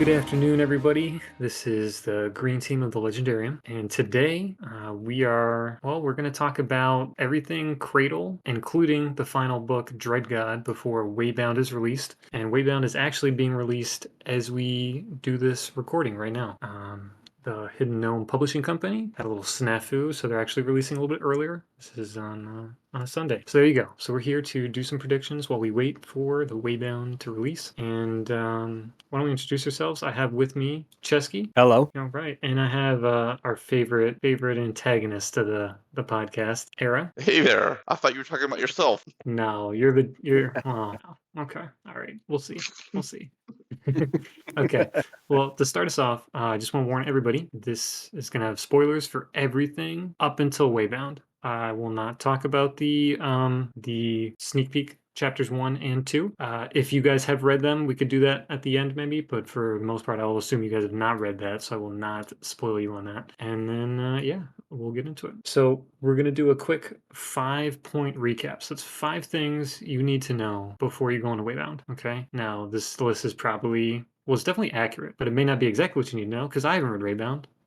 Good afternoon, everybody. This is the green team of the Legendarium, and today we're going to talk about everything Cradle, including the final book, Dread God, before Waybound is released. And Waybound is actually being released as we do this recording right now. The Hidden Gnome Publishing Company had a little snafu, so they're actually releasing a little bit earlier. This is on a Sunday. So there you go. So we're here to do some predictions while we wait for the Waybound to release. And why don't we introduce ourselves? I have with me Cesky. Hello. All right, and I have our favorite antagonist to the podcast, Era. Hey there. I thought you were talking about yourself. No, you're well, okay. All right, we'll see. We'll see. Okay. Well, to start us off, I just want to warn everybody, this is going to have spoilers for everything up until Waybound. I will not talk about the sneak peek chapters 1 and 2. If you guys have read them, we could do that at the end maybe, but for the most part, I will assume you guys have not read that, so I will not spoil you on that. And then, yeah, we'll get into it. So we're going to do a quick 5-point recap. So it's 5 things you need to know before you go into Waybound. Okay. Now, this list is probably, well, it's definitely accurate, but it may not be exactly what you need to know because I haven't read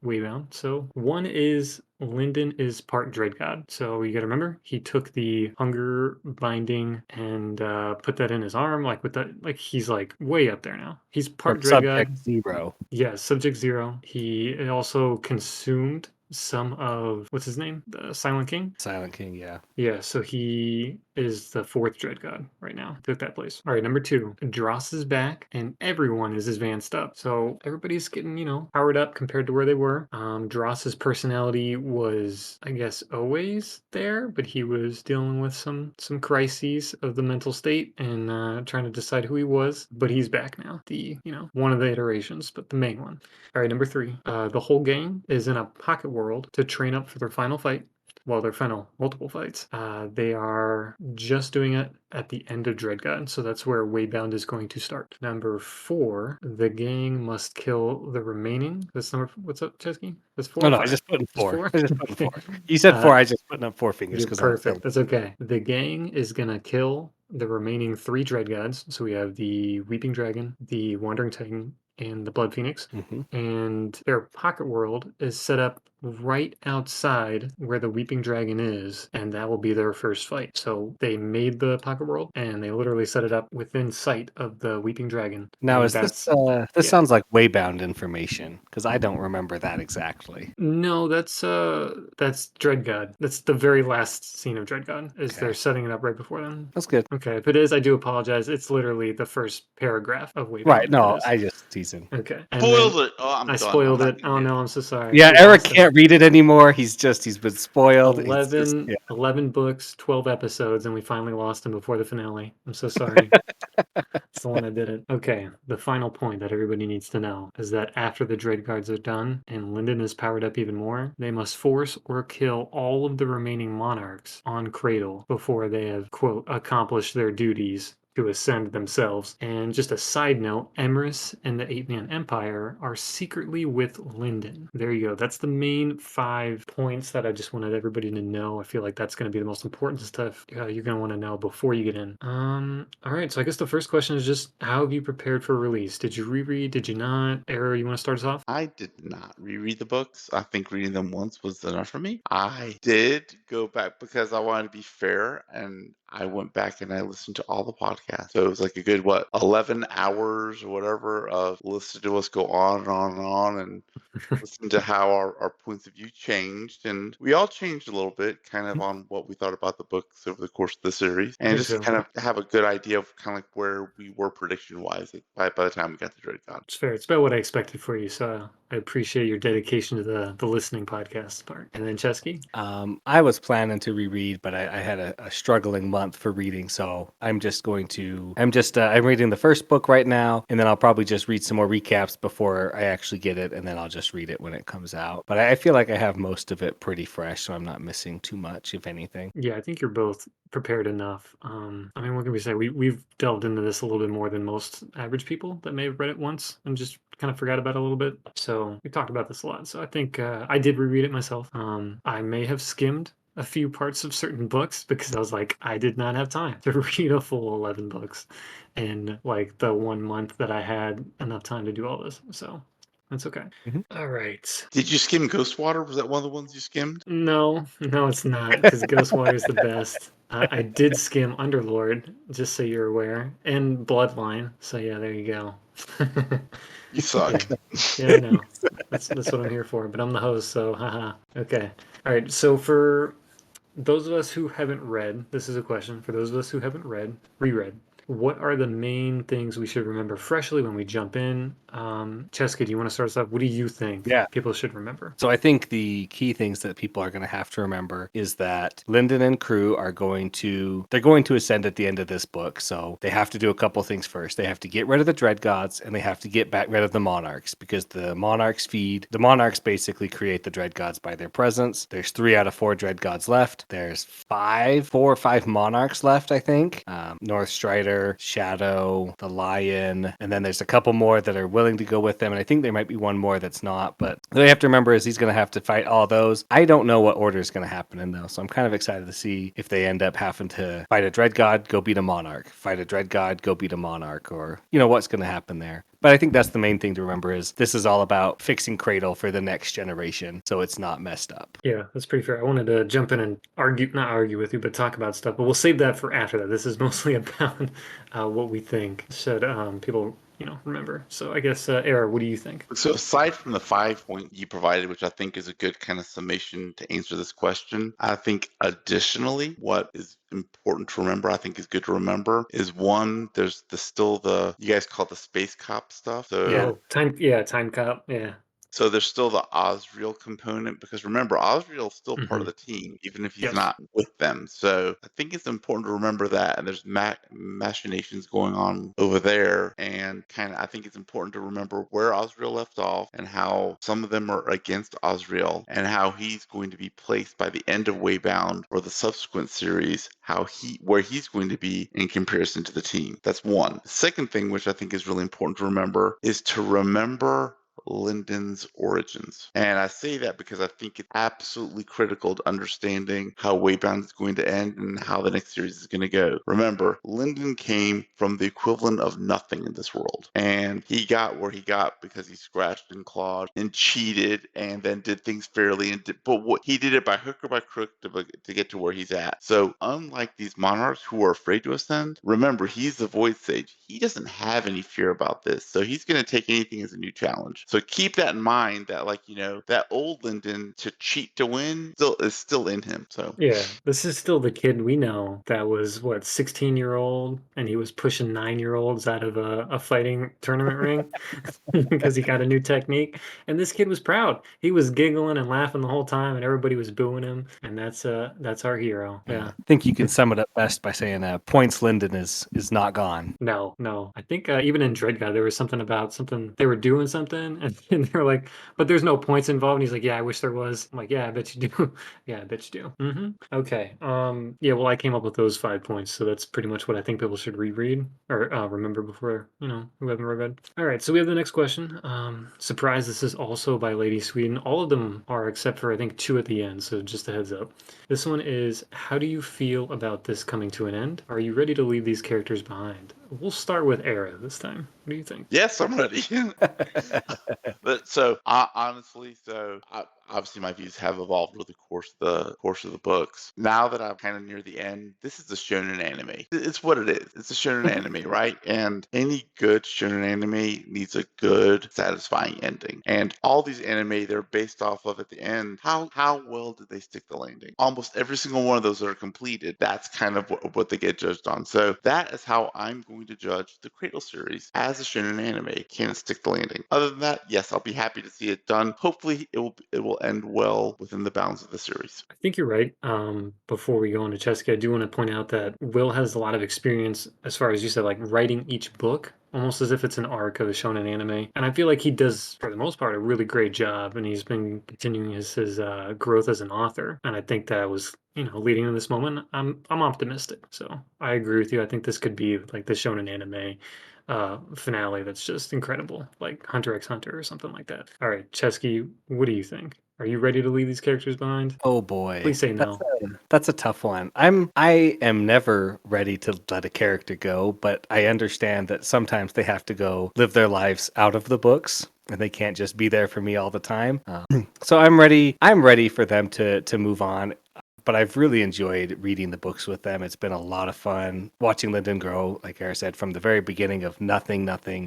Waybound. So one is Lyndon is part Dread God. So you got to remember, he took the hunger binding and put that in his arm, like with that, like he's like way up there now. He's part From Dread God. Subject Zero. Yeah, Subject Zero. He also consumed some of what's his name? The Silent King? Silent King, yeah. Yeah, so he is the 4th Dread God right now. Took that place. All right, number 2. Dross is back and everyone is advanced up. So everybody's getting, powered up compared to where they were. Dross's personality was, I guess, always there, but he was dealing with some crises of the mental state and trying to decide who he was. But he's back now. One of the iterations, but the main one. All right, number 3. The whole gang is in a pocket world to train up for their final fight. Well, their final multiple fights. They are just doing it at the end of Dread God, so that's where Waybound is going to start. Number 4, the gang must kill the remaining. That's number. What's up, Chesky? That's 4 Oh or no, 5? I just put in Just 4. 4. I just put in 4. You said 4. I just put up 4 fingers You're because perfect. That's okay. The gang is gonna kill the remaining 3 Dread Gods. So we have the Weeping Dragon, the Wandering Titan, and the Blood Phoenix. And their pocket world is set up right outside where the Weeping Dragon is, and that will be their first fight. So they made the pocket world, and they literally set it up within sight of the Weeping Dragon. Now, And is this that's this yeah. sounds like Waybound information because I don't remember that exactly. No, that's Dread God. That's the very last scene of Dread God. Is Okay. they're setting it up right before them. That's good. Okay, if it is, I do apologize. It's literally the first paragraph of Waybound. Right. If it No, is. I just teasing. Okay, and then Spoiled it. Oh, I'm I done. I'm spoiled not it. getting Oh it. no, I'm so sorry. Yeah, It Eric has to- can't read it anymore. He's been spoiled. He's just 11, yeah. 11 books, 12 episodes, and we finally lost him before the finale. I'm so sorry. It's the one that did it. Okay, the final point that everybody needs to know is that after the Dread Guards are done and Lyndon is powered up even more, they must force or kill all of the remaining monarchs on Cradle before they have, quote, accomplished their duties to ascend themselves. And just a side note, Emrys and the 8-Man Empire are secretly with Lyndon. There you go. That's the main 5 points that I just wanted everybody to know. I feel like that's going to be the most important stuff you're going to want to know before you get in. All right. So I guess the first question is just how have you prepared for release? Did you reread? Did you not? Arrow, you want to start us off? I did not reread the books. I think reading them once was enough for me. I did go back because I wanted to be fair, and I went back and I listened to all the podcasts. So it was like a good, 11 hours or whatever of listening to us go on and on and on and listen to how our points of view changed. And we all changed a little bit kind of on what we thought about the books over the course of the series. And Me just to too. kind of have a good idea of kind of like where we were prediction wise by the time we got to Dread God. It's fair. It's about what I expected for you. So I appreciate your dedication to the listening podcast part. And then Chesky? I was planning to reread, but I had a struggling month for reading, so I'm reading the first book right now, and then I'll probably just read some more recaps before I actually get it, and then I'll just read it when it comes out. But I feel like I have most of it pretty fresh, so I'm not missing too much, if anything. Yeah, I think you're both prepared enough. I mean, what can we say? We've delved into this a little bit more than most average people that may have read it once and just kind of forgot about it a little bit. So we talked about this a lot. So I think I did reread it myself. I may have skimmed a few parts of certain books because I was like, I did not have time to read a full 11 books in like the 1 month that I had enough time to do all this. So that's okay. Mhm. All right. Did you skim Ghostwater? Was that one of the ones you skimmed? No, no, it's not because Ghostwater is the best. I did skim Underlord, just so you're aware, and Bloodline. So yeah, there you go. You suck. Yeah, yeah, I know. That's what I'm here for. But I'm the host, so haha. Okay. All right. So for those of us who haven't read, this is a question for those of us who haven't reread. What are the main things we should remember freshly when we jump in? Cheska, do you want to start us off? What do you think Yeah. people should remember? So I think the key things that people are going to have to remember is that Lyndon and crew are they're going to ascend at the end of this book. So they have to do a couple things first. They have to get rid of the Dread Gods and they have to get back rid of the Monarchs because the Monarchs basically create the Dread Gods by their presence. There's 3 out of 4 Dread Gods left. There's 4 or 5 Monarchs left, I think. North Strider, Shadow, the Lion, and then there's a couple more that are willing to go with them. And I think there might be one more that's not, but what you have to remember is he's going to have to fight all those. I don't know what order is going to happen in those, so I'm kind of excited to see if they end up having to fight a Dread God, go beat a Monarch, fight a Dread God, go beat a Monarch, or what's going to happen there. But I think that's the main thing to remember is this is all about fixing Cradle for the next generation, so it's not messed up. Yeah, that's pretty fair. I wanted to jump in and not argue with you, but talk about stuff. But we'll save that for after that. This is mostly about what we think should people, remember. So I guess, Era, what do you think? So aside from the 5 point you provided, which I think is a good kind of summation to answer this question, I think additionally, what is important to remember, I think is good to remember, is one, there's still the you guys call it the space cop stuff. Yeah. Oh, time cop. Yeah. So there's still the Osriel component because remember, Osriel's still part of Hmm. the team, even if he's Yes. not with them. So I think it's important to remember that. And there's machinations going on over there. And kind of, I think it's important to remember where Osriel left off and how some of them are against Osriel and how he's going to be placed by the end of Waybound or the subsequent series, where he's going to be in comparison to the team. That's one. The second thing, which I think is really important to remember, is to remember Lyndon's origins. And I say that because I think it's absolutely critical to understanding how Waybound is going to end and how the next series is going to go. Remember, Lyndon came from the equivalent of nothing in this world. And he got where he got because he scratched and clawed and cheated and then did things fairly. But he did it by hook or by crook to get to where he's at. So unlike these monarchs who are afraid to ascend, remember, he's the Void Sage. He doesn't have any fear about this. So he's going to take anything as a new challenge. So keep that in mind that that old Lyndon to cheat to win is still in him. So Yeah, this is still the kid we know that was what 16-year-old, and he was pushing 9-year-olds out of a fighting tournament ring because he got a new technique. And this kid was proud. He was giggling and laughing the whole time, and everybody was booing him. And that's our hero. Yeah. I think you can sum it up best by saying points Lyndon is not gone. No, no. I think even in Dread God, there was something about something they were doing something, and they were like, "But there's no points involved." And he's like, "Yeah, I wish there was." I'm like, "Yeah, I bet you do." Yeah, I bet you do. Okay. Yeah. Well, I came up with those 5 points, so that's pretty much what I think people should reread or remember before who haven't read. All right. So we have the next question. Surprise! This is also by Lady Sweden. All of them are except for I think 2 at the end. So just a heads up. This one is: how do you feel about this coming to an end? Are you ready to leave these characters behind? We'll start with Era this time. What do you think? yes, I'm ready. But honestly, obviously my views have evolved over the course of the books. Now that I'm kind of near the end, this is a shonen anime. It's what it is. It's a shonen anime, right? And any good shonen anime needs a good, satisfying ending. And all these anime, they're based off of at the end. How well did they stick the landing? Almost every single one of those that are completed, that's kind of what they get judged on. So that is how I'm going to judge the Cradle series as a shonen anime. Can it stick the landing? Other than that, yes, I'll be happy to see it done. Hopefully, it will end well within the bounds of the series. I think you're right. Before we go into Cheska, I do want to point out that Will has a lot of experience, as far as you said, like writing each book almost as if it's an arc of a shonen anime. And I feel like he does, for the most part, a really great job. And he's been continuing his growth as an author. And I think that was, leading to this moment. I'm optimistic. So I agree with you. I think this could be like the shonen anime finale that's just incredible, like Hunter x Hunter or something like that. All right, Chesky, what do you think? Are you ready to leave these characters behind? Oh boy, Please say no. that's a tough one. I am never ready to let a character go, but I understand that sometimes they have to go live their lives out of the books, and they can't just be there for me all the time. So I'm ready. I'm ready for them to move on. But I've really enjoyed reading the books with them. It's been a lot of fun watching Lyndon grow, like Eric said, from the very beginning of nothing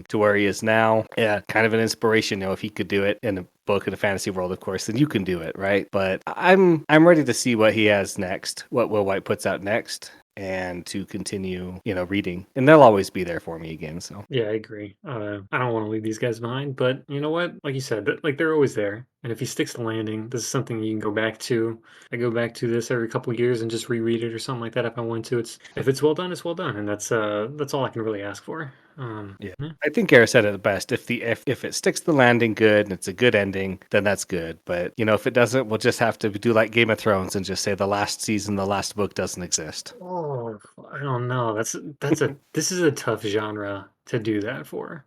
to where he is now. Yeah, kind of an inspiration. If he could do it in a book in a fantasy world, of course, then you can do it, right? But I'm ready to see what he has next, what Will White puts out next, and to continue, reading. And they'll always be there for me again. So Yeah, I agree. I don't want to leave these guys behind, but you know what? Like you said, like they're always there. And if he sticks to landing, this is something you can go back to. I go back to this every couple of years and just reread it or something like that if I want to. If it's well done, it's well done, and that's all I can really ask for. yeah. I think Eric said it best. If it sticks to the landing good and it's a good ending, then that's good. But if it doesn't, we'll just have to do like Game of Thrones and just say the last season, the last book doesn't exist. Oh, I don't know. This is a tough genre to do that for.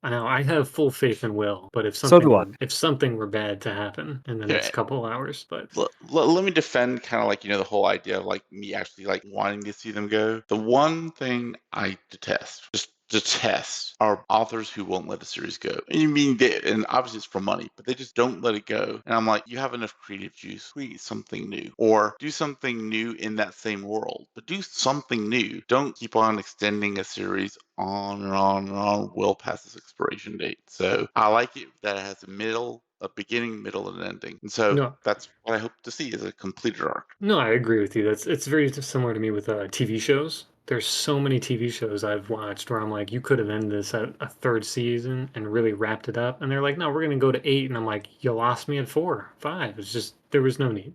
I know I have full faith in Will, but So do I. if something were bad to happen in the next Okay, couple hours, but let me defend kind of like the whole idea of like me actually like wanting to see them go. The one thing I detest, just detest, are authors who won't let a series go. And you mean they, and obviously it's for money, but they just don't let it go. And I'm like, you have enough creative juice, create something new, or do something new in that same world, but do something new. Don't keep on extending a series on and on and on well past its expiration date. So I like it that it has a beginning, middle, and ending. And so no, that's what I hope to see is a completed arc. no, I agree with you. It's very similar to me with TV shows. There's so many TV shows I've watched where I'm like, you could have ended this at a third season and really wrapped it up, and they're like, no, we're gonna go to 8, and I'm like, you lost me at 4, 5. It's just there was no need.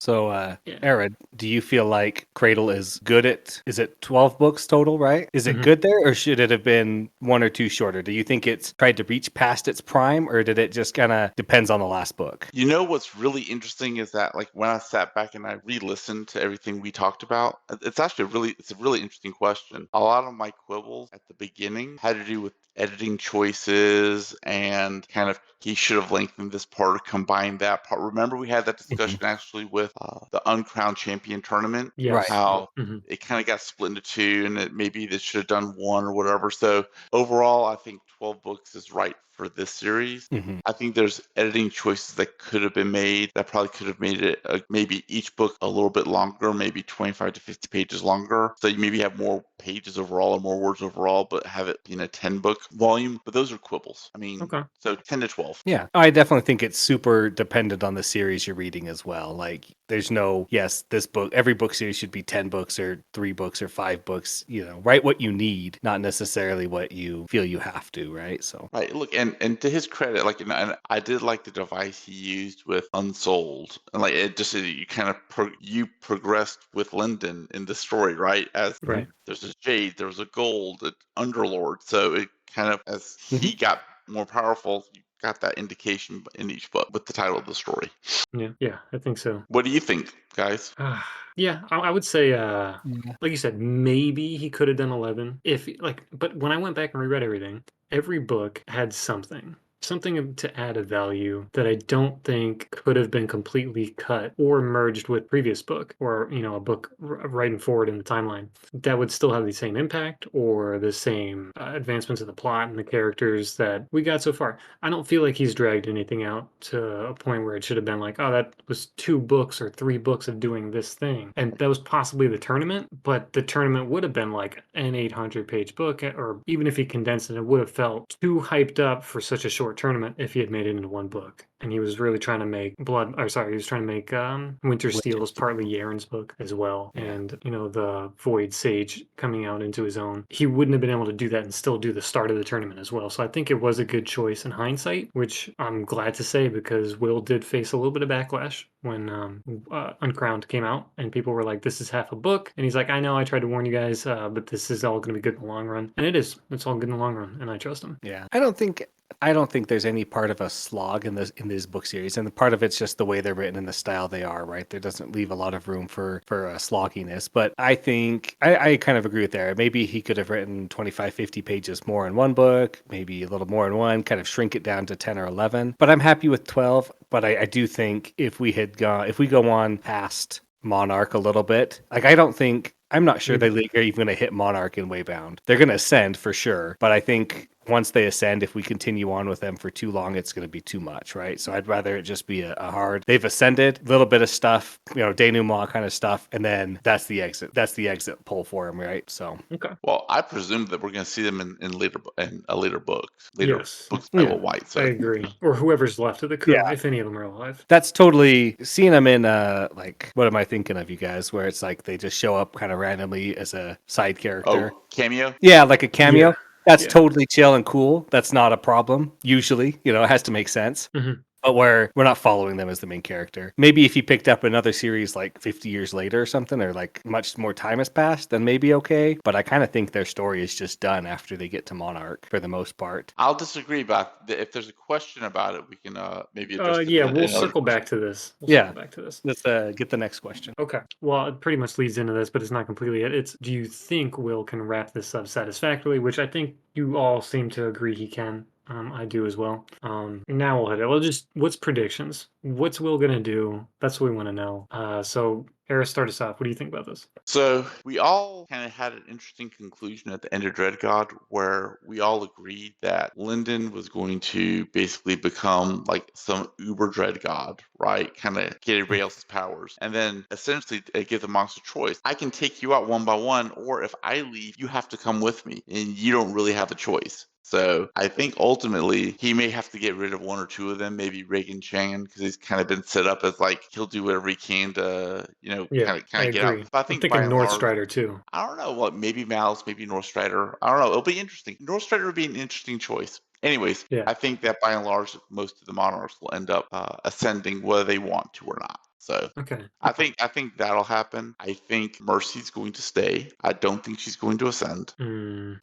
So, Yeah. Aaron, do you feel like Cradle is good is it 12 books total, right? Is it Mhm. good there, or should it have been one or two shorter? Do you think it's tried to reach past its prime, or did it just kind of depends on the last book? You know what's really interesting is that like when I sat back and I re-listened to everything we talked about, it's actually it's a really interesting question. A lot of my quibbles at the beginning had to do with editing choices and kind of he should have lengthened this part or combined that part. Remember we had that discussion Mhm. actually with the Uncrowned Champion tournament, Right. Yes. how Hmm. it kind of got split into two and that maybe they should have done one or whatever. So overall, I think 12 books is right for this series. Hmm. I think there's editing choices that could have been made that probably could have made it maybe each book a little bit longer, maybe 25 to 50 pages longer. So you maybe have more pages overall or more words overall, but have it in a 10 book volume. But those are quibbles. I mean, Okay. so 10 to 12. Yeah, I definitely think it's super dependent on the series you're reading as well. Like, there's no, yes, every book series should be 10 books or 3 books or 5 books, write what you need, not necessarily what you feel you have to, right? So, Right. Look, and to his credit, like, and I did like the device he used with Unsold, and like it just you kind of you progressed with Lyndon in the story, right? As Right. there's a jade, there was a gold, an underlord, so it kind of as he Mhm. got more powerful, you got that indication in each book with the title of the story. Yeah. Yeah. I think so. What do you think, guys? Yeah, I would say, Yeah. like you said, maybe he could have done 11 if like. But when I went back and reread everything, every book had something to add a value that I don't think could have been completely cut or merged with previous book or a book right and forward in the timeline that would still have the same impact or the same advancements of the plot and the characters that we got so far. I don't feel like he's dragged anything out to a point where it should have been like, oh, that was 2 books or 3 books of doing this thing. And that was possibly the tournament, but the tournament would have been like an 800-page book, or even if he condensed it, it would have felt too hyped up for such a short tournament if he had made it into one book. And he was really trying to make he was trying to make Winter Steel as partly Yaren's book as well. Yeah. And, the Void Sage coming out into his own. He wouldn't have been able to do that and still do the start of the tournament as well. So I think it was a good choice in hindsight, which I'm glad to say because Will did face a little bit of backlash when Uncrowned came out and people were like, this is half a book. And he's like, I know I tried to warn you guys, but this is all going to be good in the long run. And it is. It's all good in the long run. And I trust him. Yeah. I don't think I don't think there's any part of a slog in this book series, and part of it's just the way they're written and the style they are. Right, there doesn't leave a lot of room for slogginess. But I think I kind of agree with Eric. Maybe he could have written 25, 50 pages more in one book, maybe a little more in one, kind of shrink it down to 10 or 11. But I'm happy with 12. But I do think if we go on past Monarch a little bit, like I'm not sure they're even going to hit Monarch in Waybound. They're going to ascend for sure, but I think once they ascend, if we continue on with them for too long, it's going to be too much, right? So I'd rather it just be a hard. They've ascended, a little bit of stuff, denouement kind of stuff, and then that's the exit. That's the exit pull for them, right? So Okay. Well, I presume that we're going to see them in later books, Yes. books by Yeah. Will White. So I agree. Or whoever's left of the crew, if any of them are alive. That's totally seeing them in like, what am I thinking of, you guys? Where it's like they just show up kind of randomly as a side character. Cameo. Yeah, like a cameo. Yeah. That's Yeah. totally chill and cool. That's not a problem. Usually, it has to make sense. Mhm. But where we're not following them as the main character. Maybe if he picked up another series like 50 years later or something, or like much more time has passed, then maybe okay. But I kind of think their story is just done after they get to Monarch for the most part. I'll disagree, but if there's a question about it, we can maybe address it. Yeah, in we'll another circle back question. to this. Yeah. Back to this. Let's get the next question. Okay. Well, it pretty much leads into this, but it's not completely it. It's, do you think Will can wrap this up satisfactorily? Which I think you all seem to agree he can. I do as well. Now we'll hit it. What's predictions? What's Will gonna do? That's what we want to know. So Eris, start us off. What do you think about this? So we all kind of had an interesting conclusion at the end of Dread God, where we all agreed that Lyndon was going to basically become like some uber Dread God, right? Kind of get everybody else's powers, and then essentially give the monster choice. I can take you out one by one, or if I leave, you have to come with me, and you don't really have a choice. So I think ultimately he may have to get rid of one or two of them, maybe Reagan Chan, because he's kind of been set up as like he'll do whatever he can to, Yeah, I kind of get out. agree. But I I'm think thinking by and North large, Strider too. I don't know what, maybe Mouse, maybe North Strider. I don't know. It'll be interesting. North Strider would be an interesting choice. Anyways, Yeah. I think that by and large, most of the monarchs will end up ascending whether they want to or not. So Okay. I think that'll happen. I think Mercy's going to stay. I don't think she's going to ascend.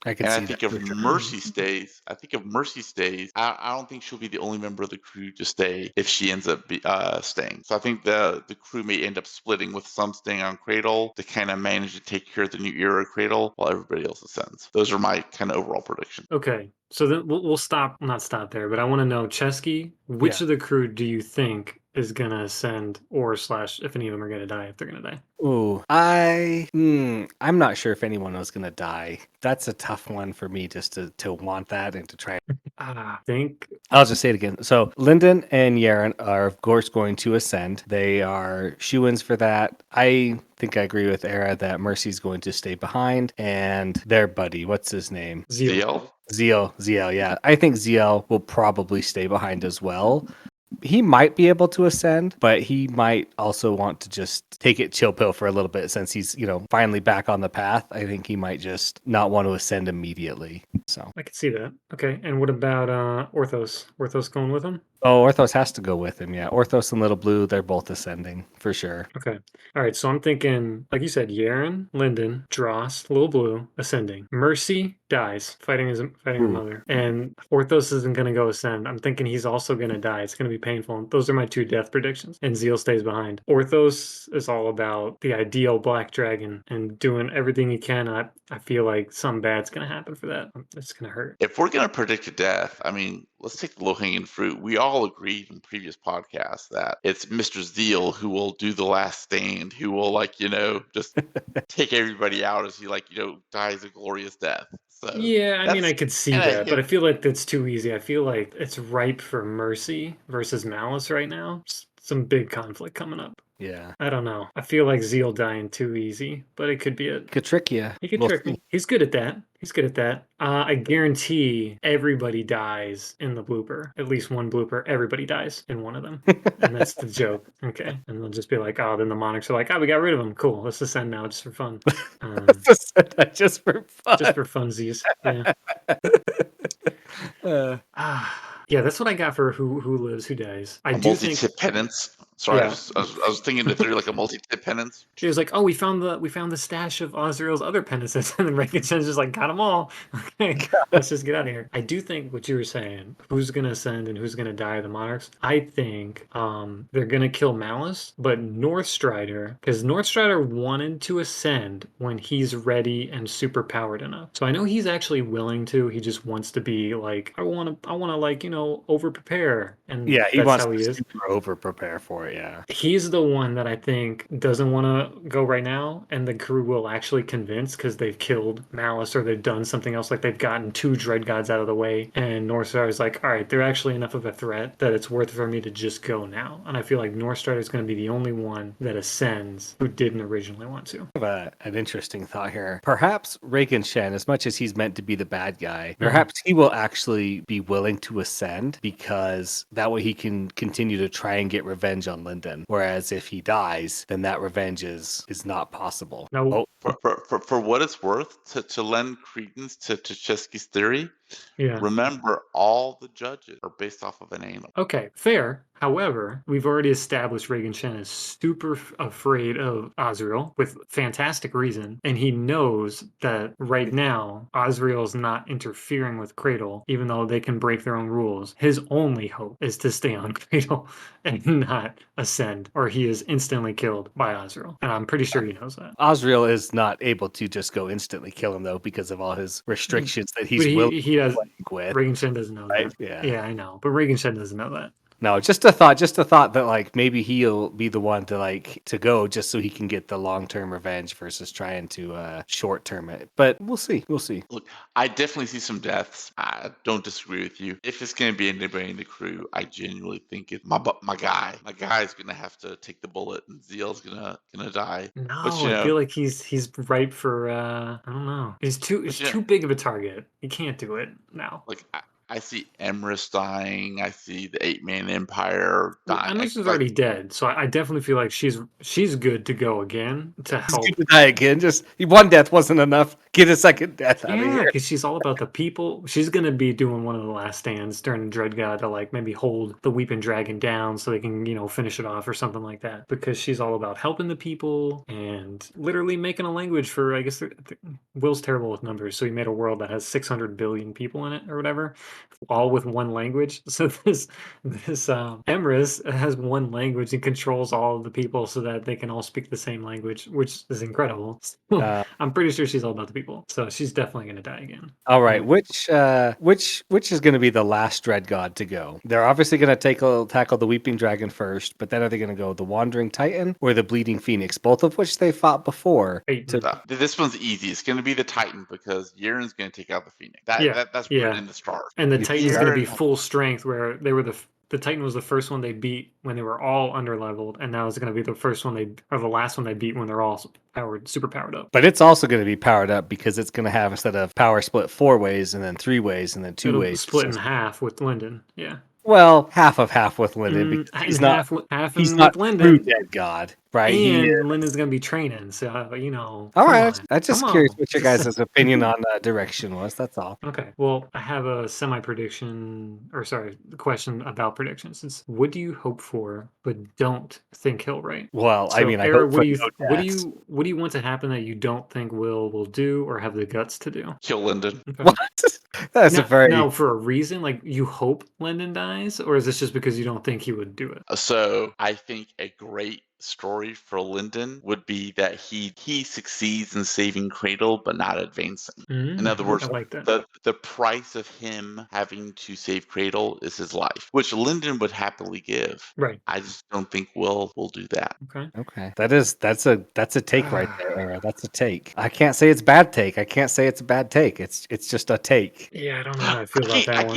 I can And I see think that. if Mercy stays, I don't think she'll be the only member of the crew to stay if she ends up staying. So I think the crew may end up splitting, with some staying on Cradle to kind of manage to take care of the new era Cradle while everybody else ascends. Those are my kind of overall predictions. Okay. So then we'll not stop there, but I want to know, Chesky, which Yeah. of the crew do you think is gonna ascend, or slash if any of them are gonna die, if they're gonna die? Ooh, I'm not sure if anyone was gonna die. That's a tough one for me, just to want that and to try. Think I'll just say it again. So Lyndon and Yaren are of course going to ascend. They are shoo-ins for that. I think I agree with Era that Mercy's going to stay behind, and their buddy, what's his name? Zeal. ZL? Ziel, yeah. I think Ziel will probably stay behind as well. He might be able to ascend, but he might also want to just take it chill pill for a little bit since he's, finally back on the path. I think he might just not want to ascend immediately. So, I can see that. Okay. And what about Orthos? Orthos going with him? oh, Orthos has to go with him. Yeah. Orthos and Little Blue, they're both ascending for sure. Okay. All right. So I'm thinking, like you said, Yaren, Lyndon, Dross, Little Blue, ascending. Mercy dies, fighting her mother. And Orthos isn't going to go ascend. I'm thinking he's also going to die. It's going to be painful. Those are my two death predictions. And Zeal stays behind. Orthos is all about the ideal black dragon and doing everything he can. I feel like something bad's going to happen for that. It's going to hurt. If we're going to predict a death, I mean, let's take the low-hanging fruit. We all agreed in previous podcasts that it's Mr. Zeal who will do the last stand, who will, just take everybody out as he, dies a glorious death. So Yeah, I mean, I could see that, but I him. feel like that's too easy. I feel like it's ripe for Mercy versus Malice right now. Some big conflict coming up. Yeah. I don't know. I feel like Zeal dying too easy, but it could be it. Could trick you. He could trick me. He's good at that. I guarantee everybody dies in the blooper. At least one blooper. Everybody dies in one of them. And that's the joke. Okay. And they'll just be like, oh, then the monarchs are like, oh, we got rid of him. Cool. Let's ascend now just for fun. Just for fun. Just for funsies. Yeah. Yeah, that's what I got for who lives, who dies. I do think Multi-tip penance. Sorry, Yeah. I was thinking if they're like a multi-tip penance. She was like, "Oh, we found the stash of Osriel's other penances," and then Reagan Shen's just like, "Got them all. Okay, let's just get out of here." I do think what you were saying, who's gonna ascend and who's gonna die of the monarchs. I think they're gonna kill Malice, but Northstrider, because Northstrider wanted to ascend when he's ready and super powered enough. So I know he's actually willing to. He just wants to be like, I want to like over prepare, and Yeah, he that's wants how he to is. super over prepare for it. Yeah. He's the one that I think doesn't want to go right now, and the crew will actually convince because they've killed Malice or they've done something else, like they've gotten 2 Dread Gods out of the way, and Northstar is like, all right, they're actually enough of a threat that it's worth it for me to just go now. And I feel like Northstar is going to be the only one that ascends who didn't originally want to. I have an interesting thought here. Perhaps Reagan Shen, as much as he's meant to be the bad guy, perhaps he will actually be willing to ascend because that way he can continue to try and get revenge on Lyndon. Whereas if he dies, then that revenge is not possible. No. For what it's worth, to lend credence to Chesky's theory, Yeah. remember all the judges are based off of an animal. Okay, fair. However, we've already established Reagan Shen is super afraid of Osriel with fantastic reason, and he knows that right now Osriel is not interfering with Cradle, even though they can break their own rules. His only hope is to stay on Cradle and not ascend, or he is instantly killed by Osriel, and I'm pretty sure he knows that. Osriel is not able to just go instantly kill him though because of all his restrictions that he's But willing he does. to with. Reagan Shen doesn't know Right? that. Yeah. I know, but Reagan Shen doesn't know that. No, just a thought that like maybe he'll be the one to go just so he can get the long-term revenge versus trying to short-term it. But we'll see. Look, I definitely see some deaths. I don't disagree with you. If it's going to be anybody in the crew, I genuinely think it's my guy. My guy's going to have to take the bullet, and Zeal's gonna die. No, But I feel like he's ripe for I don't know. He's too big of a target. He can't do it now. Like I see Emrys dying. I see the 8-Man Empire Well, dying. Emrys is already dead, so I definitely feel like she's good to go again to help. He's gonna die again. Just one death wasn't enough. Get a second death out of Yeah, here. because she's all about the people. She's gonna be doing one of the last stands during Dread God to like maybe hold the Weeping Dragon down so they can finish it off or something like that. Because she's all about helping the people and literally making a language for. I guess Will's terrible with numbers, so he made a world that has 600 billion people in it or whatever, all with one language. So this Emrys has one language and controls all of the people so that they can all speak the same language, which is incredible. I'm pretty sure she's all about the people, so she's definitely going to die again. All right, which is going to be the last Dread God to go? They're obviously going to tackle the Weeping Dragon first, but then are they going to go the Wandering Titan or the Bleeding Phoenix? Both of which they fought before. This one's easy. It's going to be the Titan because Yerin's going to take out the Phoenix. That's written in the stars. And the Titan's going to be full strength, where they were the Titan was the first one they beat when they were all underleveled, and now it's going to be the first one the last one they beat when they're all super powered up. But it's also going to be powered up because it's going to have, instead of power split 4 ways and then 3 ways and then 2 It'll ways, split in half with Lyndon. Yeah. Well, half of half with Lyndon because he's not true Dead God, right? And Lyndon's going to be training, so All right, I'm just curious what your guys' opinion on direction was. That's all. Okay. Well, I have a question about predictions. It's what do you hope for, but don't think he'll write? Well, So, I mean, I Era, hope what for do you want to happen that you don't think will do or have the guts to do? Kill Lyndon. Okay. What? That's now for a reason. Like you hope Lyndon dies, or is this just because you don't think he would do it? So I think a great story for Lyndon would be that he succeeds in saving Cradle but not advancing. In other words, I like that. the price of him having to save Cradle is his life, which Lyndon would happily give. Right. I just don't think Will do that. Okay. That's a take right there, Era. That's a take. I can't say it's bad take. I can't say it's a bad take. It's just a take. Yeah, I don't know how I feel about that one.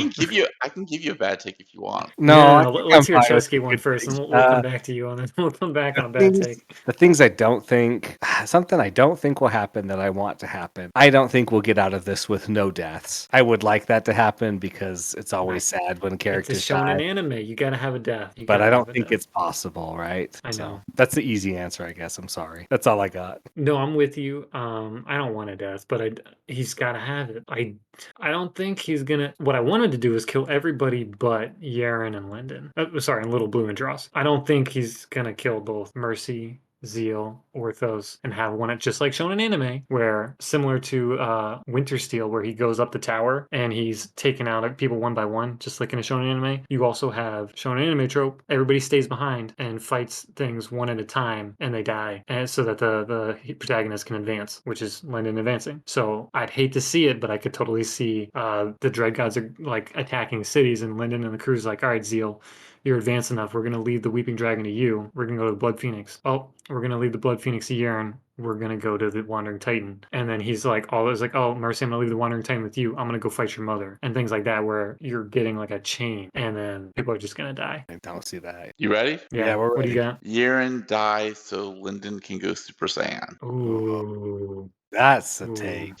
I can give you a bad take if you want. No, let's hear Chesky one first, and we'll come back to you on it. We'll come back back on a bad take. The things I don't think, something I don't think will happen that I want to happen. I don't think we'll get out of this with no deaths. I would like that to happen because it's always sad when It's a characters die, shonen anime. You gotta have a death. You but gotta I have don't a think death. it's possible, right? I So know. that's the easy answer, I guess. I'm sorry. That's all I got. No, I'm with you. I don't want a death, but he's gotta have it. I don't think he's gonna. What I wanted to do is kill everybody but Yaren and Linden. Sorry, and Little Blue and Dross. I don't think he's gonna kill both Mercy, Zeal, Orthos, and have one just like shown in anime, where similar to Winter Steel, where he goes up the tower and he's taking out people one by one, just like in a shonen anime. You also have shonen anime trope. Everybody stays behind and fights things one at a time, and they die, and so that the protagonist can advance, which is Linden advancing. So I'd hate to see it, but I could totally see the Dread Gods are like attacking cities, and Linden and the crew's like, all right, Zeal, you're advanced enough. We're going to leave the Weeping Dragon to you. We're going to go to the Blood Phoenix. Oh, we're going to leave the Blood Phoenix to Yaren. We're going to go to the Wandering Titan. And then he's like, always like, oh, Mercy, I'm going to leave the Wandering Titan with you. I'm going to go fight your mother. And things like that, where you're getting like a chain and then people are just going to die. I don't see that. You ready? Yeah, we're What do you ready. got? Yaren dies so Lyndon can go Super Saiyan. Ooh. That's a Ooh. take.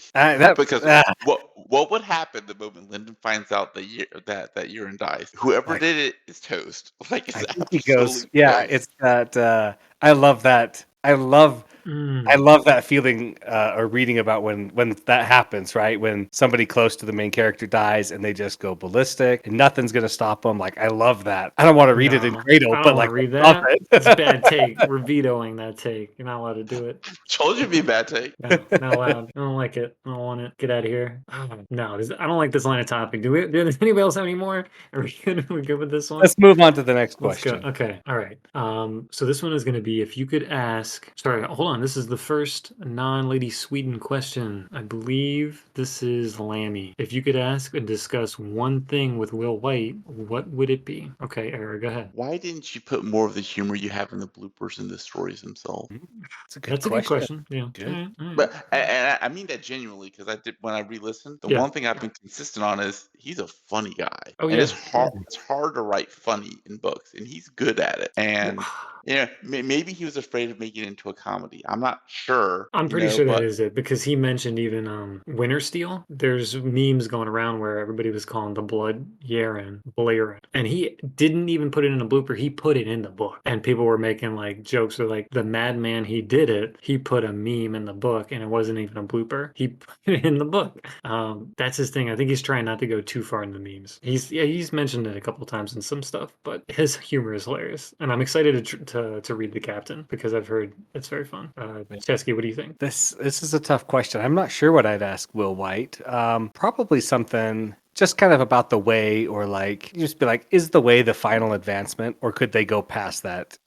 Because what would happen the moment Lyndon finds out that Yaren dies? Whoever Like, did it is toast. Like it's I think he goes, absolutely yeah, toast. it's that. I love that. I love that feeling or reading about when that happens, right? When somebody close to the main character dies and they just go ballistic and nothing's gonna stop them. Like I love that. I don't want to read it in No, Cradle, I don't but want like to read I love that. it. It's a bad take. We're vetoing that take. You're not allowed to do it. Told you it'd be a bad take. No, not allowed. I don't like it. I don't want it. Get out of here. No, I don't like this line of topic. Does anybody else have any more? Are we good? Are we good with this one? Let's move on to the next Let's go. question. Okay. All right. So this one is going to be if you could ask. Sorry, hold on. This is the first non-Lady Sweden question. I believe this is Lammy. If you could ask and discuss one thing with Will White, what would it be? Okay, Era, go ahead. Why didn't you put more of the humor you have in the bloopers in the stories themselves? That's a good That's a good question. Yeah. Good. All right, all right. But and I mean that genuinely because I did when I re-listened. The Yeah. one thing I've been consistent on is he's a funny guy, Oh, and yeah. it's hard to write funny in books, and he's good at it. And maybe he was afraid of making it into a comedy. I'm not sure. I'm pretty sure that But is it because he mentioned even Winter Steel. There's memes going around where everybody was calling the blood Yaren Blaren, and he didn't even put it in a blooper. He put it in the book, and people were making like jokes or like the madman he did it. He put a meme in the book, and it wasn't even a blooper. He put it in the book. That's his thing. I think he's trying not to go too far in the memes. He's mentioned it a couple times in some stuff, but his humor is hilarious, and I'm excited to read the Captain because I've heard it's very fun. Cesky, what do you think? This is a tough question. I'm not sure what I'd ask Will White. Probably something just kind of about the way, or like you just be like, is the way the final advancement, or could they go past that?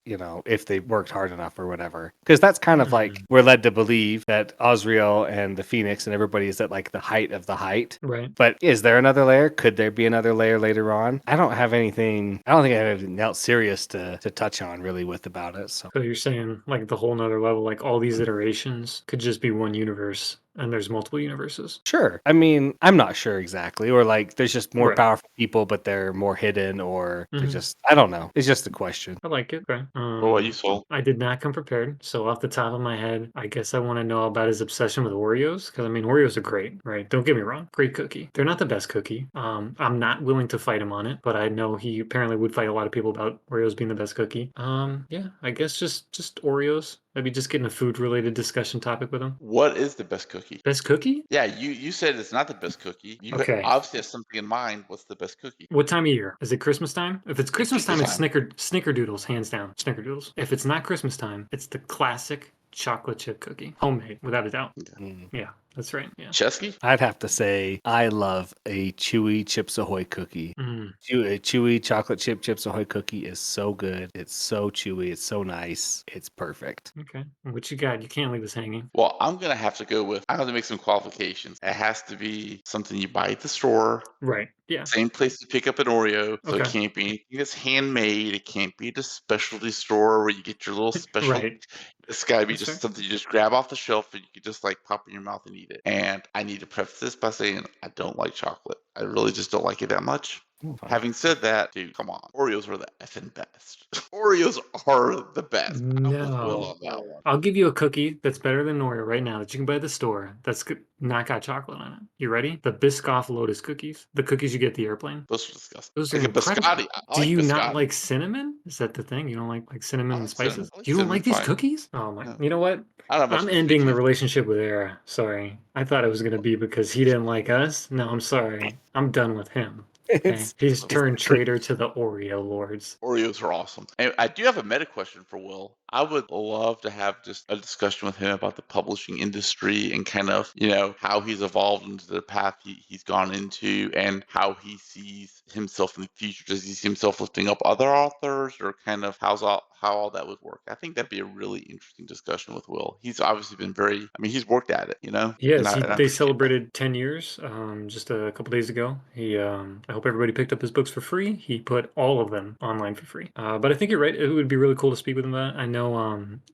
If they worked hard enough or whatever. Because that's kind of like we're led to believe that Osriel and the Phoenix and everybody is at like the height of the height. Right. But is there another layer? Could there be another layer later on? I don't have anything. I don't think I have anything else serious to touch on really with about it. So So you're saying like the whole nother level, like all these iterations could just be one universe and there's multiple universes. sure. I mean, I'm not sure exactly. Or like there's just more Right. powerful people, but they're more hidden, or they're Mhm. just I don't know. It's just a question. I like it. Okay. what about you, Soul? I did not come prepared. So off the top of my head, I guess I want to know about his obsession with Oreos. Because I mean Oreos are great, right? Don't get me wrong. Great cookie. They're not the best cookie. I'm not willing to fight him on it, but I know he apparently would fight a lot of people about Oreos being the best cookie. Yeah, I guess just Oreos. Maybe just getting a food related discussion topic with him. What is the best cookie? Best cookie? Yeah, you said it's not the best cookie. You Okay. obviously have something in mind. What's the best cookie? What time of year? Is it Christmas time? If it's Christmas time, it's Christmas Snickerdoodles, hands down. Snickerdoodles. If it's not Christmas time, it's the classic chocolate chip cookie. Homemade, without a doubt. Mm. Yeah, that's right. Yeah. Chesky? I'd have to say I love a chewy Chips Ahoy cookie. Mm, A chewy chocolate chip Chips Ahoy cookie is so good. It's so chewy. It's so nice. It's perfect. okay. What you got? You can't leave us hanging. Well, I'm gonna have to go with. I have to make some qualifications. It has to be something you buy at the store. Right. Yeah. Same place to pick up an Oreo, so it Okay. can't be anything that's handmade. It can't be at a specialty store where you get your little special. Right. It's got to be That's just fair. something you just grab off the shelf and you can just like pop in your mouth and eat it. And I need to preface this by saying I don't like chocolate. I really just don't like it that much. Fine. Having said that, dude, come on. Oreos are the effing best. Oreos are the best. I'm with Will No. on that one. I'll give you a cookie that's better than Oreo right now that you can buy at the store. That's not got chocolate on it. You ready? The Biscoff Lotus cookies. The cookies you get at the airplane. Those are disgusting. Those are Like a incredible. biscotti. I Do like you not biscotti. like cinnamon? Is that the thing? You don't like cinnamon I and like cinnamon. spices? I like You don't cinnamon like these fine. cookies? Oh my! No. You know what? I don't have much I'm of a sweet ending the tooth. relationship with Era. Sorry. I thought it was gonna be because he didn't like us. No, I'm sorry. I'm done with him. Okay. It's He's turned traitor to the Oreo lords. Oreos are awesome. And I do have a meta question for Will. I would love to have just a discussion with him about the publishing industry and kind of, how he's evolved into the path he's gone into and how he sees himself in the future. Does he see himself lifting up other authors or kind of how all that would work? I think that'd be a really interesting discussion with Will. He's obviously been he's worked at it, and Yes, I they appreciate that. celebrated 10 years just a couple days ago. I hope everybody picked up his books for free. He put all of them online for free. But I think you're right. It would be really cool to speak with him about it. I know,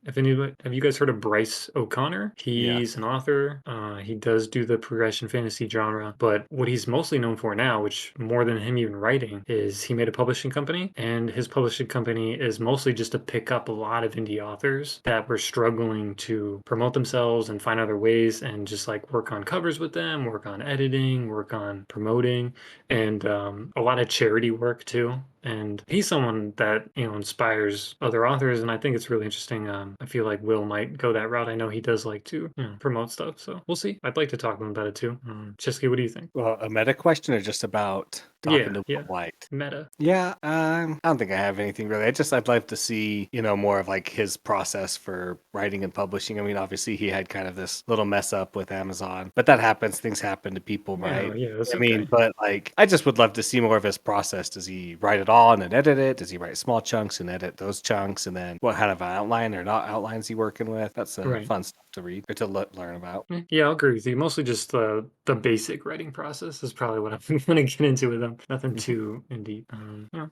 if anybody, have you guys heard of Bryce O'Connor? He's an author. He does do the progression fantasy genre, but what he's mostly known for now, which more than him even writing, is he made a publishing company, and his publishing company is mostly just to pick up a lot of indie authors that were struggling to promote themselves and find other ways and just like work on covers with them, work on editing, work on promoting, and a lot of charity work too. And he's someone that inspires other authors, and I think it's really interesting. I feel like Will might go that route. I know he does like to promote stuff, so we'll see. I'd like to talk to him about it too. Chesky, what do you think? Well, a meta question or just about talking to Yeah, White? meta. Yeah, I don't think I have anything really. I'd love to see, more of like his process for writing and publishing. I mean, obviously he had kind of this little mess up with Amazon, but that happens. Things happen to people, right? Yeah, that's I okay. mean, but like, I just would love to see more of his process. Does he write it all and then edit it? Does he write small chunks and edit those chunks? And then what kind of outline or not outlines he working with? That's Right. fun stuff to read or to learn about. Yeah, I'll agree with you. Mostly just the basic writing process is probably what I'm going to get into with them. Nothing too in deep.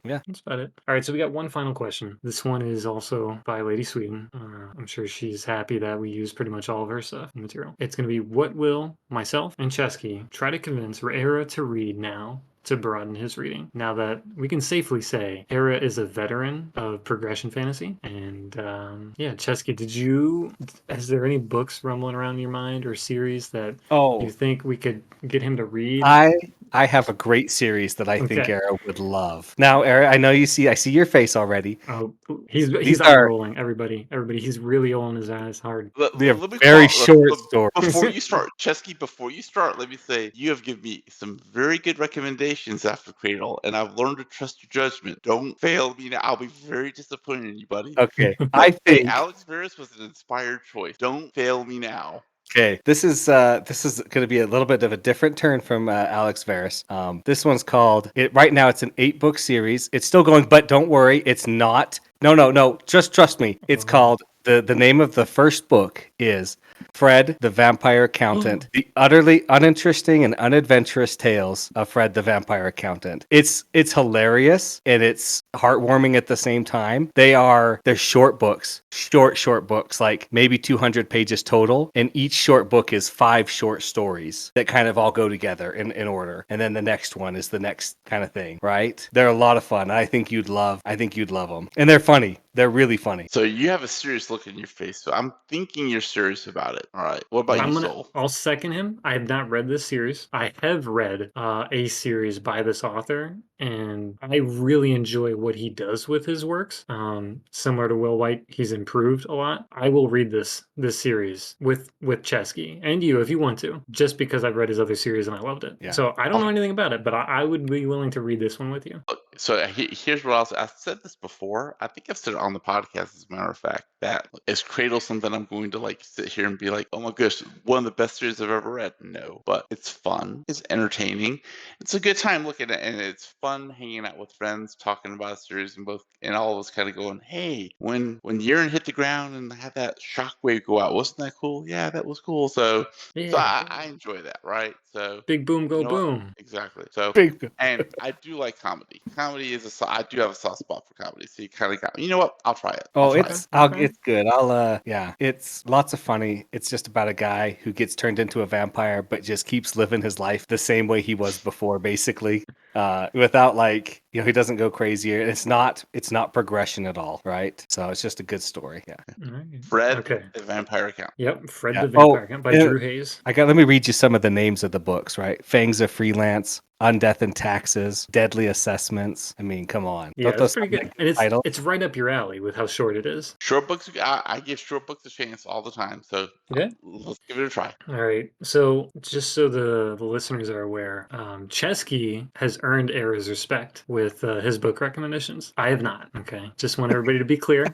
Yeah. That's about it. All right, so we got one final question. This one is also by Lady Sweden. I'm sure she's happy that we use pretty much all of her stuff and material. It's going to be, what will myself and Chesky try to convince Era to read now to broaden his reading, now that we can safely say Era is a veteran of progression fantasy? And Chesky, is there any books rumbling around in your mind or series that you think we could get him to read? I have a great series that I think Okay. Era would love. Now, Era, I see your face already. Oh, he's These are rolling. Everybody, he's really rolling his eyes hard. they're Let me very call. short stories. Before you start, Chesky, let me say you have given me some very good recommendations after Cradle, and I've learned to trust your judgment. Don't fail me now. I'll be very disappointed in you, buddy. Okay, But I hey, think. Alex Ferris was an inspired choice. Don't fail me now. Okay, this is going to be a little bit of a different turn from Alex Veris. This one's called it right now. It's an 8-book series. It's still going, but don't worry, it's not. No. Just trust me. It's called the name of the first book is Fred the Vampire Accountant: The Utterly Uninteresting and Unadventurous Tales of Fred the Vampire Accountant. It's hilarious and it's heartwarming at the same time. They're short books, short books, like maybe 200 pages total, and each short book is 5 short stories that kind of all go together in order. And then the next one is the next kind of thing, right? They're a lot of fun. I think you'd love them. And they're funny. They're really funny. So you have a serious look in your face. So I'm thinking you're serious about it. All right. What about you, Soul? I'll second him. I have not read this series. I have read a series by this author, and I really enjoy what he does with his works. Similar to Will White, he's improved a lot. I will read this series with Chesky and you if you want to, just because I've read his other series and I loved it. Yeah. So I don't know anything about it, but I would be willing to read this one with you. So here's what I've said this before. I think I've said it on the podcast, as a matter of fact, that is Cradle something I'm going to like sit here and be like, oh my gosh, one of the best series I've ever read? No, but it's fun. It's entertaining. It's a good time looking at it, and it's fun hanging out with friends, talking about a series, and all of us kind of going, hey, when Urine hit the ground and had that shockwave go out, wasn't that cool? Yeah, that was cool. So I enjoy that, right? So big boom, go you know what? boom. Exactly. So Big. and I do like comedy. Comedy is I do have a soft spot for comedy. So you kind of got. You know what? I'll try it. Oh, I'll try it. It's good. Yeah, it's lots of funny. It's just about a guy who gets turned into a vampire, but just keeps living his life the same way he was before, basically, without like, he doesn't go crazier. It's not progression at all, right? So it's just a good story. Yeah. All right. Fred, Okay. the vampire account. Yep. Fred Yeah. the Vampire Count by Drew Hayes. Let me read you some of the names of the books, right? Fangs of Freelance, Undeath and Taxes, Deadly Assessments. I mean, come on. Yeah, Don't that's those pretty sound good, like and titles? it's right up your alley with how short it is. Short books, I give short books a chance all the time. So Okay. let's give it a try. All right. So just so the listeners are aware, Chesky has earned Era's respect with his book recommendations. I have not. Okay. Just want everybody to be clear.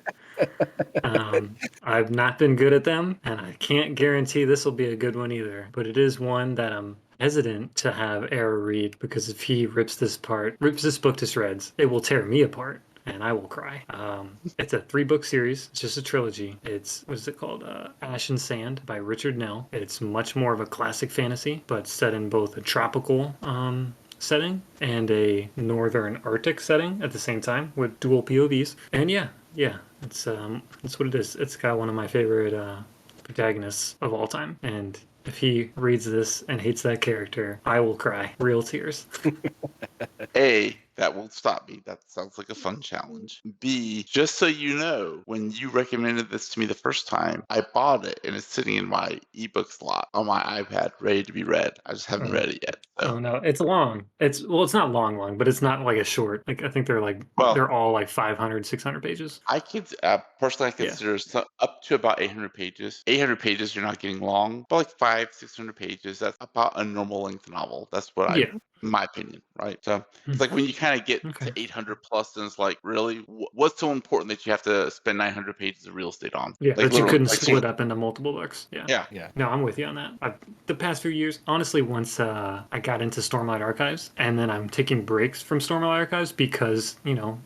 I've not been good at them, and I can't guarantee this will be a good one either. But it is one that I'm hesitant to have Era read because if he rips this book to shreds, it will tear me apart. And I will cry. It's a 3-book series. It's just a trilogy. It's, what is it called? Ash and Sand by Richard Nell. It's much more of a classic fantasy, but set in both a tropical setting and a northern Arctic setting at the same time with dual POVs. And yeah, it's what it is. It's got one of my favorite protagonists of all time, and if he reads this and hates that character, I will cry real tears. A, that won't stop me. That sounds like a fun challenge. B, just so you know, when you recommended this to me the first time, I bought it and it's sitting in my ebook slot on my iPad, ready to be read. I just haven't read it yet. So. Oh no, it's long. It's not long, but it's not like a short. Like I think they're all like 500, 600 pages. I could personally, I consider up to about 800 pages. 800 pages, you're not getting long, but like 600 pages, that's about a normal length novel. That's what Yeah. in my opinion, right? So it's like when you kind of get to 800 plus, then it's like, really, what's so important that you have to spend 900 pages of real estate on? Yeah, like, that you couldn't split up into multiple books. Yeah. No, I'm with you on that. The past few years, honestly, once I got into Stormlight Archives, and then I'm taking breaks from Stormlight Archives because,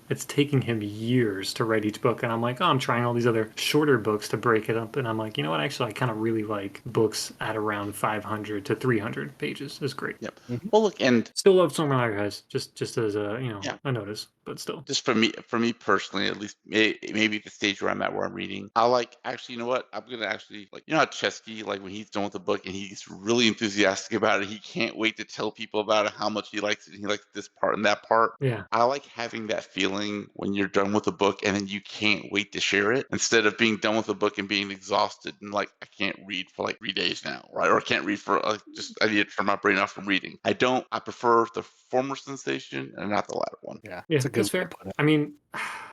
it's taking him years to write each book. And I'm like, oh, I'm trying all these other shorter books to break it up. And I'm like, you know what? Actually, I kind of really like books at around 500 to 300 pages. It's great. Yep. Well, look, and still love Stormlight Archives, just as a, a notice, but still. Just for me personally, at least, maybe at the stage where I'm at, where I'm reading, I like, actually, you know what? I'm gonna actually, like, how Chesky, like when he's done with the book and he's really enthusiastic about it, he can't wait to tell people about it, how much he likes it, and he likes this part and that part. Yeah. I like having that feeling when you're done with a book and then you can't wait to share it, instead of being done with a book and being exhausted and like, I can't read for like 3 days now, right? Or I can't read for I need to turn my brain off from reading. I prefer the former sensation and not the latter one. Yeah, that's fair. I mean,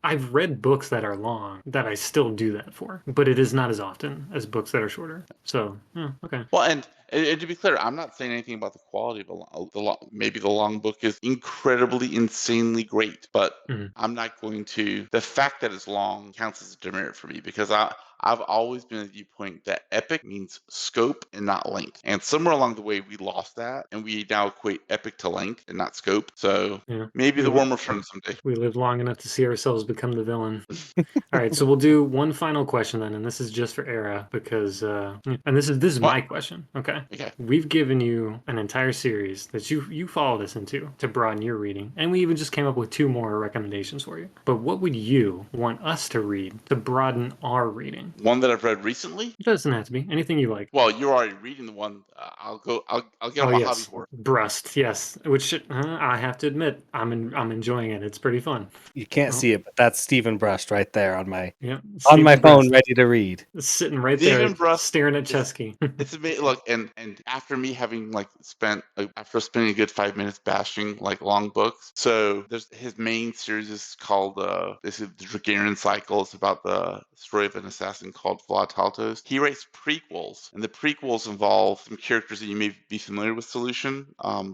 I've read books that are long that I still do that for, but it is not as often as books that are shorter. So, okay. Well, and to be clear, I'm not saying anything about the quality of maybe the long book is incredibly, insanely great, but I'm not going to. The fact that it's long counts as a demerit for me because I've always been of the viewpoint that epic means scope and not length. And somewhere along the way, we lost that, and we now equate epic to length and not scope. So maybe the worm will turn someday. We lived long enough to see ourselves become the villain. All right, so we'll do one final question then, and this is just for Era because, and this is my question. Okay. We've given you an entire series that you followed us into to broaden your reading, and we even just came up with 2 more recommendations for you. But what would you want us to read to broaden our reading? One that I've read recently? It doesn't have to be anything you like. Well, you're already reading the one. I'll get on my hobby horse. Brust, yes. Which I have to admit, I'm enjoying it. It's pretty fun. You can't see it, but that's Stephen Brust right there on my Stephen phone, ready to read. Sitting right there, staring at Chesky. It's amazing. Look, and after me having after spending a good 5 minutes bashing like long books, so there's his main series is called this is the Dragarian Cycle. It's about the story of an assassin called Vlad Taltos. He writes prequels, and the prequels involve some characters that you may be familiar with Solution,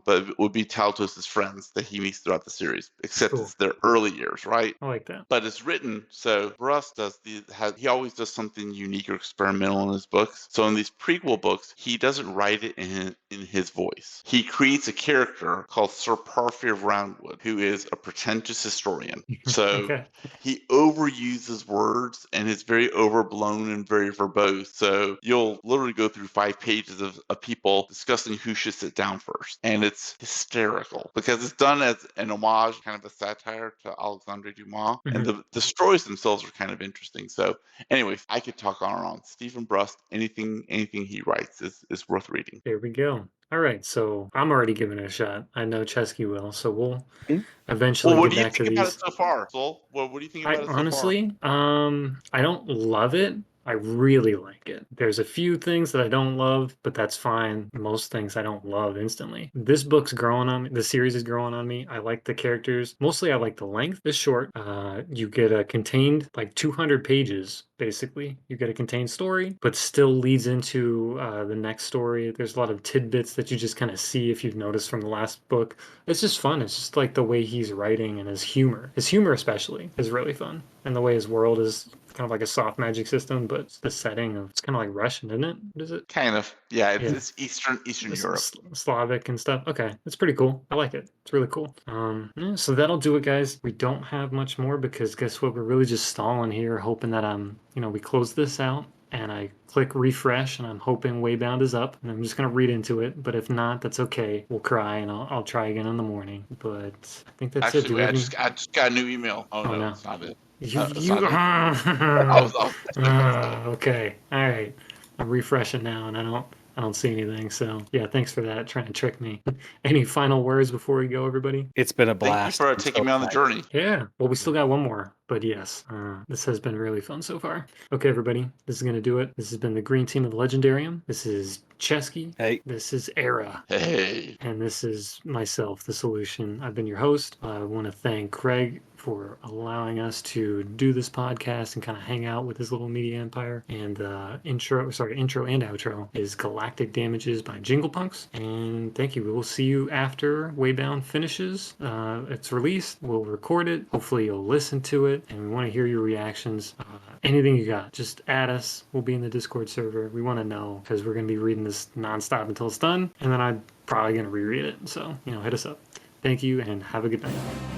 but it would be Taltos' friends that he meets throughout the series, except it's their early years, right? I like that. But it's written, so Brust he always does something unique or experimental in his books. So in these prequel books, he doesn't write it in his voice. He creates a character called Sir Parfyr of Roundwood, who is a pretentious historian. So he overuses words and is very overblown and very verbose. So you'll literally go through 5 pages of people discussing who should sit down first. And it's hysterical because it's done as an homage, kind of a satire to Alexandre Dumas, and Mhm. the stories themselves are kind of interesting. So, anyways, I could talk on and on. Stephen Brust, anything he writes is worth reading. There we go. All right, so I'm already giving it a shot. I know Chesky will, so we'll Mhm. eventually Well, what get do you back to think about it these. so far, Soul? What do you think I about it so far? honestly, I don't love it. I really like it. There's a few things that I don't love, but that's fine. Most things I don't love instantly. This book's growing on me. The series is growing on me. I like the characters. Mostly I like the length. It's short. You get a contained, like 200 pages, basically. You get a contained story, but still leads into the next story. There's a lot of tidbits that you just kind of see if you've noticed from the last book. It's just fun. It's just like the way he's writing and his humor. His humor especially is really fun. And the way his world is kind of like a soft magic system, but the setting of it's kind of like Russian, isn't it? What is it? Kind of, yeah. Yeah, It's Eastern Europe. Slavic and stuff. Okay, it's pretty cool. I like it. It's really cool. Yeah, so that'll do it, guys. We don't have much more because guess what? We're really just stalling here, hoping that we close this out and I click refresh and I'm hoping Waybound is up and I'm just gonna read into it. But if not, that's okay. We'll cry and I'll try again in the morning. But I think that's it. Actually, Do we wait, have any? I just got a new email. Oh Oh no, no. it's not it. It's You not it. I was okay. All right. I'm refreshing now and I don't see anything. So yeah, thanks for that. Trying to trick me. Any final words before we go, everybody? It's been a Thank you blast. for I'm taking so me on the excited. journey. Yeah. Well, we still got one more, but yes, this has been really fun so far. Okay, everybody, this is gonna do it. This has been the Green Team of the Legendarium. This is Chesky. Hey, This is Era. Hey, And this is myself, the solution. I've been your host. I want to thank Craig for allowing us to do this podcast and kind of hang out with his little media empire. And intro and outro is Galactic Damages by Jingle Punks. And thank you. We will see you after Waybound finishes. It's released. We'll record it. Hopefully you'll listen to it. And we want to hear your reactions. Anything you got, just add us. We'll be in the Discord server. We want to know because we're going to be reading this nonstop until it's done. And then I'm probably going to reread it. So, hit us up. Thank you and have a good night.